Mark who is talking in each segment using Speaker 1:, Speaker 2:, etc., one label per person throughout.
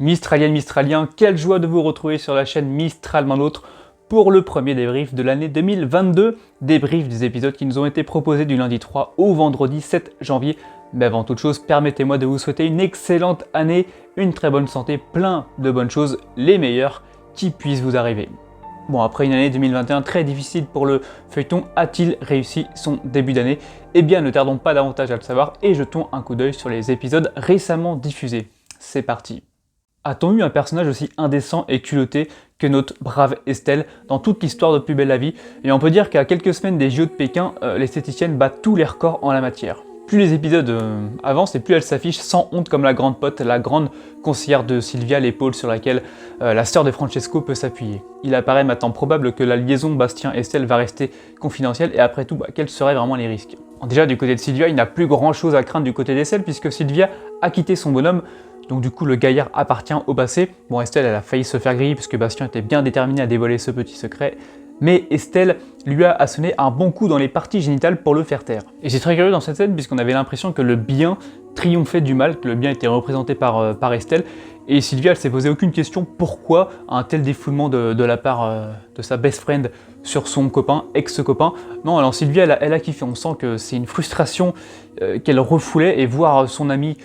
Speaker 1: Mistralienne, Mistralien, quelle joie de vous retrouver sur la chaîne Mistral Main L'Autre pour le premier débrief de l'année 2022. Débrief des épisodes qui nous ont été proposés du lundi 3 au vendredi 7 janvier. Mais avant toute chose, permettez-moi de vous souhaiter une excellente année, une très bonne santé, plein de bonnes choses, les meilleures qui puissent vous arriver. Bon, après une année 2021 très difficile pour le feuilleton, a-t-il réussi son début d'année? Eh bien, ne tardons pas davantage à le savoir et jetons un coup d'œil sur les épisodes récemment diffusés. C'est parti. A-t-on eu un personnage aussi indécent et culotté que notre brave Estelle dans toute l'histoire de Plus belle la vie? Et on peut dire qu'à quelques semaines des JO de Pékin, l'esthéticienne bat tous les records en la matière. Plus les épisodes avancent et plus elle s'affiche sans honte comme la grande pote, la grande conseillère de Sylvia, l'épaule sur laquelle la sœur de Francesco peut s'appuyer. Il apparaît maintenant probable que la liaison Bastien-Estelle va rester confidentielle et après tout, quels seraient vraiment les risques? Déjà du côté de Sylvia, il n'y a plus grand chose à craindre du côté d'Estelle puisque Sylvia a quitté son bonhomme. Donc du coup, le gaillard appartient au passé. Bon, Estelle, elle a failli se faire griller puisque Bastien était bien déterminé à dévoiler ce petit secret. Mais Estelle lui a asséné un bon coup dans les parties génitales pour le faire taire. Et c'est très curieux dans cette scène puisqu'on avait l'impression que le bien triomphait du mal, que le bien était représenté par Estelle. Et Sylvia, elle s'est posé aucune question pourquoi un tel défoulement de la part de sa best friend sur son copain, ex-copain. Non, alors Sylvia, elle a kiffé. On sent que c'est une frustration qu'elle refoulait et voir son amie,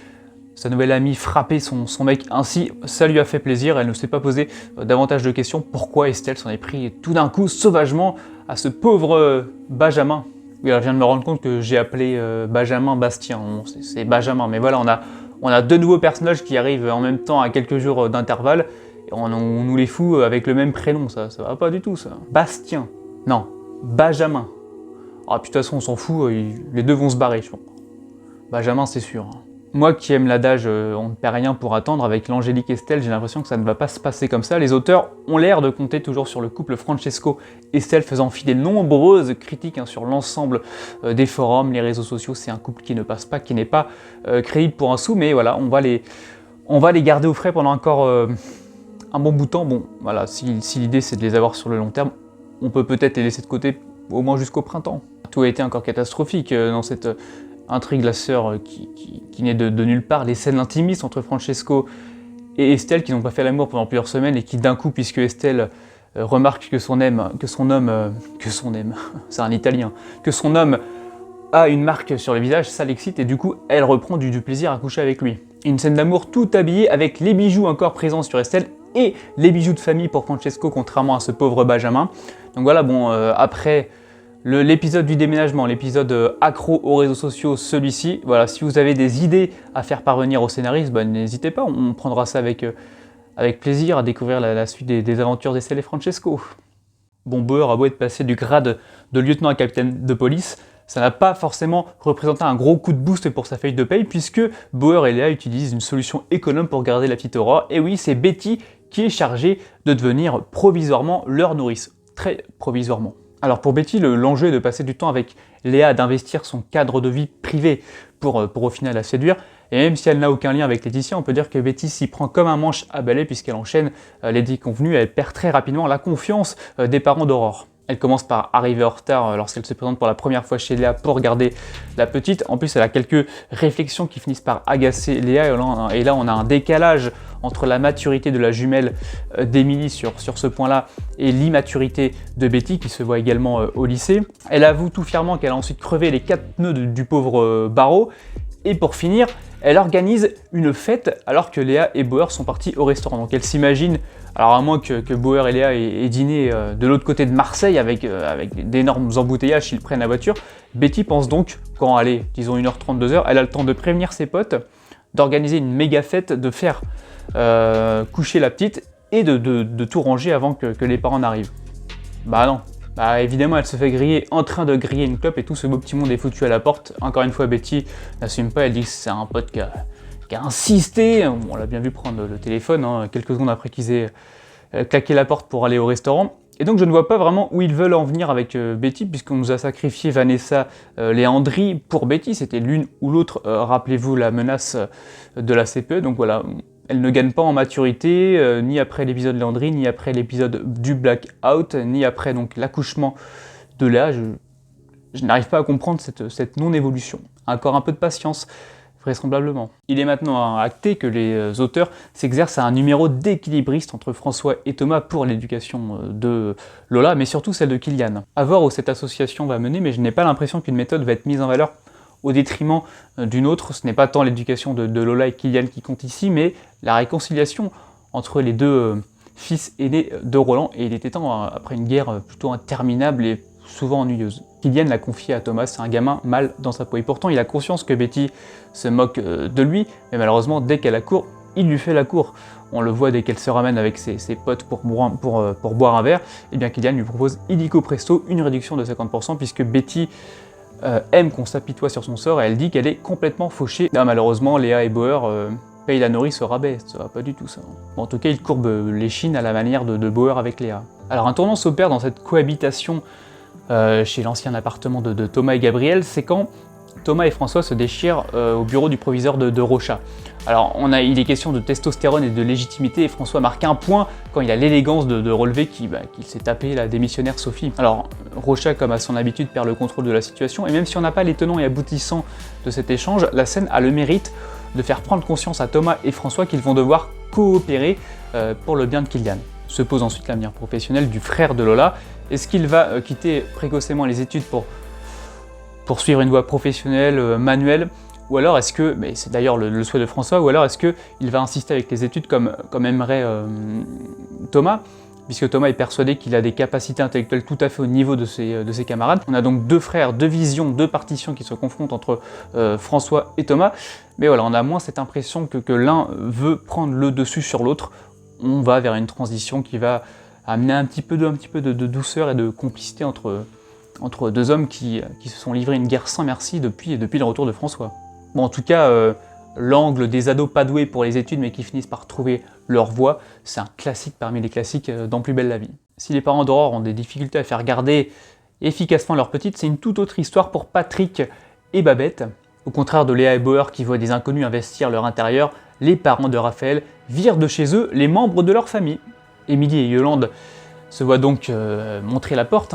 Speaker 1: sa nouvelle amie frapper son mec ainsi, ça lui a fait plaisir, elle ne s'est pas posé davantage de questions. Pourquoi Estelle s'en est pris tout d'un coup sauvagement à ce pauvre Benjamin? Oui, alors je viens de me rendre compte que j'ai appelé Benjamin Bastien, bon, c'est Benjamin, mais voilà, on a deux nouveaux personnages qui arrivent en même temps à quelques jours d'intervalle, et on nous les fout avec le même prénom, ça va pas du tout ça. Bastien, non, Benjamin. Ah puis de toute façon on s'en fout, les deux vont se barrer je pense. Benjamin c'est sûr. Moi qui aime l'adage on ne perd rien pour attendre, avec l'Angélique Estelle, j'ai l'impression que ça ne va pas se passer comme ça. Les auteurs ont l'air de compter toujours sur le couple Francesco-Estelle, faisant fi des nombreuses critiques sur l'ensemble des forums, les réseaux sociaux. C'est un couple qui ne passe pas, qui n'est pas crédible pour un sou, mais voilà, on va les garder au frais pendant encore un bon bout de temps. Bon, voilà, si l'idée c'est de les avoir sur le long terme, on peut peut-être les laisser de côté au moins jusqu'au printemps. Tout a été encore catastrophique dans cette intrigue, la sœur qui naît de nulle part, les scènes intimistes entre Francesco et Estelle qui n'ont pas fait l'amour pendant plusieurs semaines et qui d'un coup, puisque Estelle remarque que son homme a une marque sur le visage, ça l'excite et du coup elle reprend du plaisir à coucher avec lui. Une scène d'amour tout habillée avec les bijoux encore présents sur Estelle et les bijoux de famille pour Francesco contrairement à ce pauvre Benjamin. Donc voilà, bon, après l'épisode du déménagement, l'épisode accro aux réseaux sociaux, celui-ci, voilà, si vous avez des idées à faire parvenir au scénariste, n'hésitez pas, on prendra ça avec plaisir à découvrir la suite des aventures d'Estelle et Francesco. Bon, Bauer a beau être passé du grade de lieutenant à capitaine de police, ça n'a pas forcément représenté un gros coup de boost pour sa feuille de paye, puisque Bauer et Léa utilisent une solution économe pour garder la petite Aurore, et oui, c'est Betty qui est chargée de devenir provisoirement leur nourrice, très provisoirement. Alors pour Betty, l'enjeu est de passer du temps avec Léa, d'investir son cadre de vie privé pour au final la séduire. Et même si elle n'a aucun lien avec Laetitia, on peut dire que Betty s'y prend comme un manche à balai puisqu'elle enchaîne les déconvenues et elle perd très rapidement la confiance des parents d'Aurore. Elle commence par arriver en retard lorsqu'elle se présente pour la première fois chez Léa pour garder la petite. En plus, elle a quelques réflexions qui finissent par agacer Léa. Et là, on a un décalage entre la maturité de la jumelle d'Émilie sur ce point-là et l'immaturité de Betty, qui se voit également au lycée. Elle avoue tout fièrement qu'elle a ensuite crevé les 4 pneus du pauvre Barreau. Et pour finir, elle organise une fête alors que Léa et Bauer sont partis au restaurant. Donc elle s'imagine, alors à moins que Bauer et Léa aient dîné de l'autre côté de Marseille avec d'énormes embouteillages s'ils prennent la voiture, Betty pense donc, quand elle est, disons 1h30, 2h, elle a le temps de prévenir ses potes, d'organiser une méga fête, de faire coucher la petite et de tout ranger avant que les parents n'arrivent. Bah non. Bah évidemment, elle se fait griller en train de griller une clope et tout ce beau petit monde est foutu à la porte. Encore une fois, Betty n'assume pas, elle dit que c'est un pote qui a insisté. On l'a bien vu prendre le téléphone quelques secondes après qu'ils aient claqué la porte pour aller au restaurant. Et donc je ne vois pas vraiment où ils veulent en venir avec Betty puisqu'on nous a sacrifié Vanessa, Léandrie pour Betty. C'était l'une ou l'autre, rappelez-vous la menace de la CPE. Donc voilà. Elle ne gagne pas en maturité, ni après l'épisode de Léandrie, ni après l'épisode du Blackout, ni après donc l'accouchement de Léa. Je n'arrive pas à comprendre cette non-évolution. Encore un peu de patience. vraisemblablement. Il est maintenant acté que les auteurs s'exercent à un numéro d'équilibriste entre François et Thomas pour l'éducation de Lola, mais surtout celle de Kylian. À voir où cette association va mener, mais je n'ai pas l'impression qu'une méthode va être mise en valeur au détriment d'une autre. Ce n'est pas tant l'éducation de Lola et Kylian qui compte ici, mais la réconciliation entre les deux fils aînés de Roland, et il était temps, après une guerre plutôt interminable et souvent ennuyeuse. Kylian l'a confié à Thomas, c'est un gamin mal dans sa peau, et pourtant il a conscience que Betty se moque de lui, mais malheureusement dès qu'elle a court, il lui fait la cour. On le voit dès qu'elle se ramène avec ses potes pour boire un verre, et bien Kylian lui propose illico presto une réduction de 50% puisque Betty aime qu'on s'apitoie sur son sort et elle dit qu'elle est complètement fauchée. Là, malheureusement, Léa et Bauer payent la nourrice au rabais, ça va pas du tout ça. Bon, en tout cas, il courbe les chines à la manière de Bauer avec Léa. Alors un tournant s'opère dans cette cohabitation chez l'ancien appartement de Thomas et Gabriel, c'est quand Thomas et François se déchirent au bureau du proviseur de Rochat. Alors il est question de testostérone et de légitimité, et François marque un point quand il a l'élégance de relever qu'il s'est tapé la démissionnaire Sophie. Alors Rochat, comme à son habitude, perd le contrôle de la situation, et même si on n'a pas les tenants et aboutissants de cet échange, la scène a le mérite de faire prendre conscience à Thomas et François qu'ils vont devoir coopérer pour le bien de Kylian. Se pose ensuite l'avenir professionnel du frère de Lola. Est-ce qu'il va quitter précocement les études pour poursuivre une voie professionnelle, manuelle, ou alors est-ce que, mais c'est d'ailleurs le souhait de François, ou alors est-ce qu'il va insister avec les études comme aimerait Thomas, puisque Thomas est persuadé qu'il a des capacités intellectuelles tout à fait au niveau de ses camarades. On a donc deux frères, deux visions, deux partitions qui se confrontent entre François et Thomas, mais voilà, on a moins cette impression que l'un veut prendre le dessus sur l'autre. On va vers une transition qui va amener un petit peu de douceur et de complicité entre deux hommes qui se sont livrés une guerre sans merci depuis le retour de François. Bon, en tout cas, l'angle des ados pas doués pour les études mais qui finissent par trouver leur voie, c'est un classique parmi les classiques dans Plus belle la vie. Si les parents d'Aurore ont des difficultés à faire garder efficacement leur petite, c'est une toute autre histoire pour Patrick et Babette. Au contraire de Léa et Bauer qui voient des inconnus investir leur intérieur, les parents de Raphaël virent de chez eux les membres de leur famille. Émilie et Yolande se voient donc montrer la porte,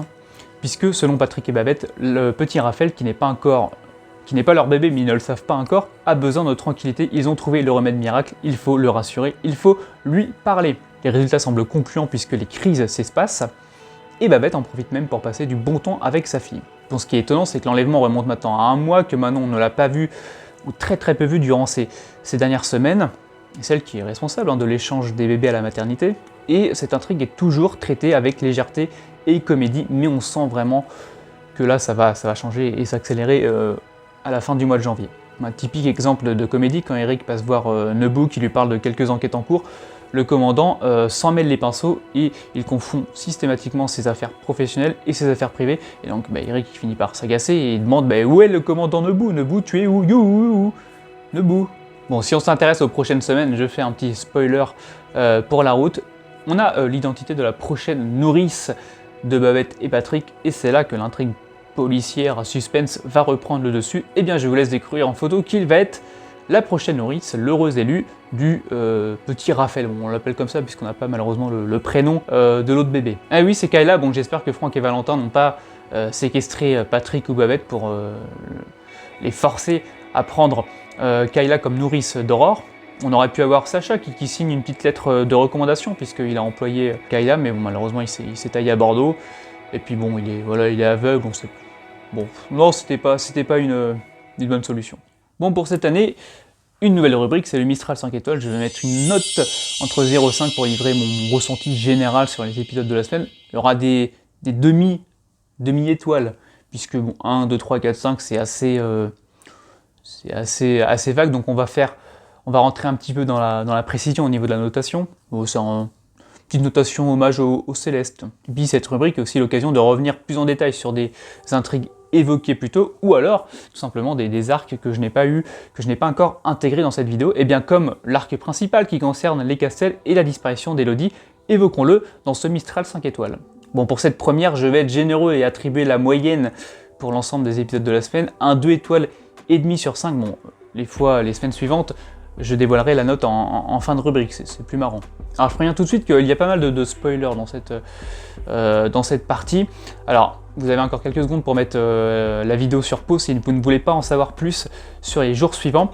Speaker 1: puisque selon Patrick et Babette, le petit Raphaël, qui n'est pas leur bébé mais ils ne le savent pas encore, a besoin de tranquillité, ils ont trouvé le remède miracle, il faut le rassurer, il faut lui parler. Les résultats semblent concluants puisque les crises s'espacent, et Babette en profite même pour passer du bon temps avec sa fille. Bon, ce qui est étonnant, c'est que l'enlèvement remonte maintenant à un mois, que Manon ne l'a pas vu, ou très peu vu durant ces dernières semaines, celle qui est responsable de l'échange des bébés à la maternité, et cette intrigue est toujours traitée avec légèreté et comédie, mais on sent vraiment que là ça va changer et s'accélérer à la fin du mois de janvier. Un typique exemple de comédie, quand Eric passe voir Nebou qui lui parle de quelques enquêtes en cours, le commandant s'en mêle les pinceaux et il confond systématiquement ses affaires professionnelles et ses affaires privées, et donc Eric finit par s'agacer et il demande où est le commandant Nebou? Nebou, tu es où? You, Nebou. Bon, si on s'intéresse aux prochaines semaines, je fais un petit spoiler pour la route. On a l'identité de la prochaine nourrice de Babette et Patrick, et c'est là que l'intrigue policière à suspense va reprendre le dessus. Eh bien, je vous laisse découvrir en photo qu'il va être la prochaine nourrice, l'heureux élu du petit Raphaël. Bon, on l'appelle comme ça puisqu'on n'a pas malheureusement le prénom de l'autre bébé. Ah oui, c'est Kayla. Bon, j'espère que Franck et Valentin n'ont pas séquestré Patrick ou Babette pour les forcer à prendre Kayla comme nourrice d'Aurore. On aurait pu avoir Sacha qui signe une petite lettre de recommandation puisqu'il a employé Kayla, mais bon, malheureusement il s'est taillé à Bordeaux. Et puis bon, il est aveugle, bon, non, c'était pas une bonne solution. Bon, pour cette année, une nouvelle rubrique, c'est le Mistral 5 étoiles. Je vais mettre une note entre 0 et 5 pour livrer mon ressenti général sur les épisodes de la semaine. Il y aura des demi-étoiles, puisque bon, 1, 2, 3, 4, 5, c'est assez vague, donc on va rentrer un petit peu dans la précision au niveau de la notation. Bon, c'est une petite notation hommage au Céleste. Et puis cette rubrique est aussi l'occasion de revenir plus en détail sur des intrigues évoquées plus tôt, ou alors tout simplement des arcs que je n'ai pas encore intégrés dans cette vidéo, et bien comme l'arc principal qui concerne les Castel et la disparition d'Elodie, évoquons-le dans ce Mistral 5 étoiles. Bon, pour cette première, je vais être généreux et attribuer la moyenne pour l'ensemble des épisodes de la semaine, un 2 étoiles et demi sur 5. Bon, les semaines suivantes, je dévoilerai la note en fin de rubrique, c'est plus marrant. Alors je préviens tout de suite qu'il y a pas mal de spoilers dans cette partie. Alors, vous avez encore quelques secondes pour mettre la vidéo sur pause si vous ne voulez pas en savoir plus sur les jours suivants.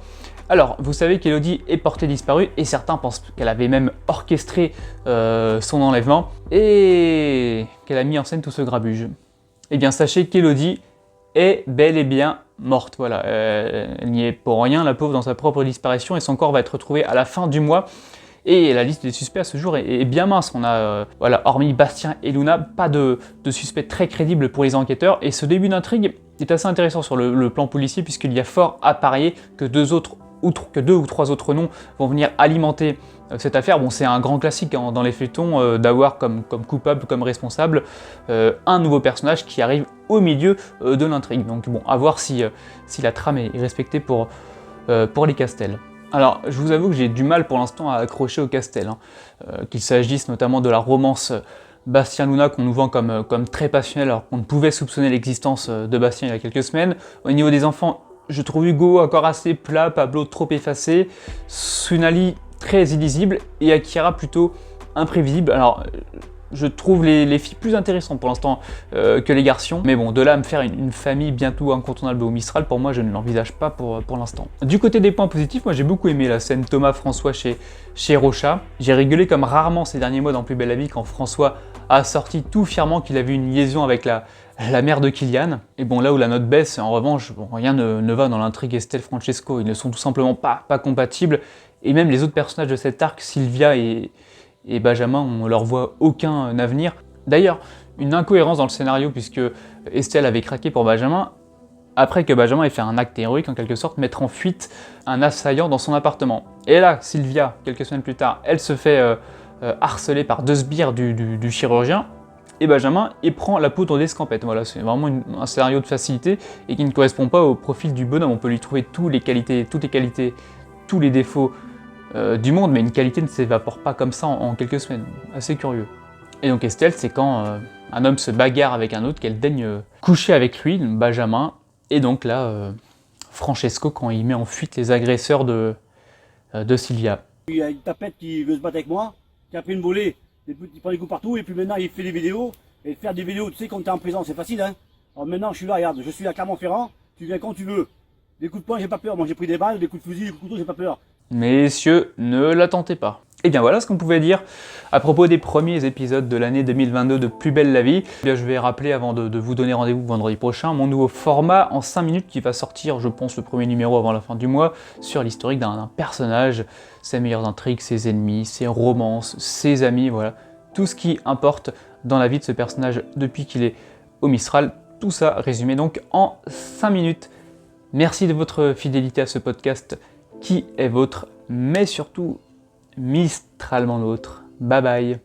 Speaker 1: Alors, vous savez qu'Élodie est portée disparue et certains pensent qu'elle avait même orchestré son enlèvement et qu'elle a mis en scène tout ce grabuge. Eh bien, sachez qu'Élodie est bel et bien morte. Voilà, elle n'y est pour rien, la pauvre, dans sa propre disparition, et son corps va être retrouvé à la fin du mois. Et la liste des suspects à ce jour est bien mince. On a, hormis Bastien et Luna, pas de suspects très crédibles pour les enquêteurs. Et ce début d'intrigue est assez intéressant sur le plan policier, puisqu'il y a fort à parier que deux ou trois autres noms vont venir alimenter cette affaire. Bon, c'est un grand classique dans les feuilletons d'avoir comme coupable, comme responsable, un nouveau personnage qui arrive au milieu de l'intrigue. Donc bon, à voir si la trame est respectée pour les Castel. Alors, je vous avoue que j'ai du mal pour l'instant à accrocher au Castel, qu'il s'agisse notamment de la romance Bastien-Luna qu'on nous vend comme très passionnelle, alors qu'on ne pouvait soupçonner l'existence de Bastien il y a quelques semaines. Au niveau des enfants, je trouve Hugo encore assez plat, Pablo trop effacé, Sunali très illisible et Akira plutôt imprévisible. Alors, je trouve les filles plus intéressantes pour l'instant que les garçons. Mais bon, de là à me faire une famille bientôt incontournable au Mistral, pour moi, je ne l'envisage pas pour l'instant. Du côté des points positifs, moi j'ai beaucoup aimé la scène Thomas-François chez Rocha. J'ai rigolé comme rarement ces derniers mois dans Plus belle la vie quand François a sorti tout fièrement qu'il avait une liaison avec la mère de Kylian. Et bon, là où la note baisse, en revanche, bon, rien ne va dans l'intrigue Estelle-Francesco. Ils ne sont tout simplement pas compatibles. Et même les autres personnages de cet arc, Sylvia et Benjamin, on leur voit aucun avenir. D'ailleurs, une incohérence dans le scénario, puisque Estelle avait craqué pour Benjamin, après que Benjamin ait fait un acte héroïque en quelque sorte, mettre en fuite un assaillant dans son appartement. Et là, Sylvia, quelques semaines plus tard, elle se fait harceler par deux sbires du chirurgien, et Benjamin, il prend la poudre d'escampette. Voilà, c'est vraiment un scénario de facilité, et qui ne correspond pas au profil du bonhomme. On peut lui trouver toutes les qualités, tous les défauts du monde, mais une qualité ne s'évapore pas comme ça en quelques semaines. Assez curieux. Et donc Estelle, c'est quand un homme se bagarre avec un autre qu'elle daigne coucher avec lui, Benjamin, et donc là, Francesco, quand il met en fuite les agresseurs de Sylvia.
Speaker 2: Il y a une tapette qui veut se battre avec moi, qui a pris une volée, il prend des coups partout, et puis maintenant il fait des vidéos, et faire des vidéos, tu sais, quand t'es en prison, c'est facile, hein. Alors maintenant je suis là, regarde, je suis à Clermont-Ferrand, tu viens quand tu veux. Des coups de poing, j'ai pas peur, moi j'ai pris des balles, des coups de fusil, des coups de couteau, j'ai pas peur.
Speaker 1: Messieurs, ne la tentez pas. Et bien voilà ce qu'on pouvait dire à propos des premiers épisodes de l'année 2022 de Plus belle la vie. Je vais rappeler, avant de vous donner rendez-vous vendredi prochain, mon nouveau format en 5 minutes qui va sortir, je pense, le premier numéro avant la fin du mois, sur l'historique d'un personnage, ses meilleures intrigues, ses ennemis, ses romances, ses amis, voilà. Tout ce qui importe dans la vie de ce personnage depuis qu'il est au Mistral. Tout ça résumé donc en 5 minutes. Merci de votre fidélité à ce podcast qui est vôtre, mais surtout mistralement l'autre. Bye bye.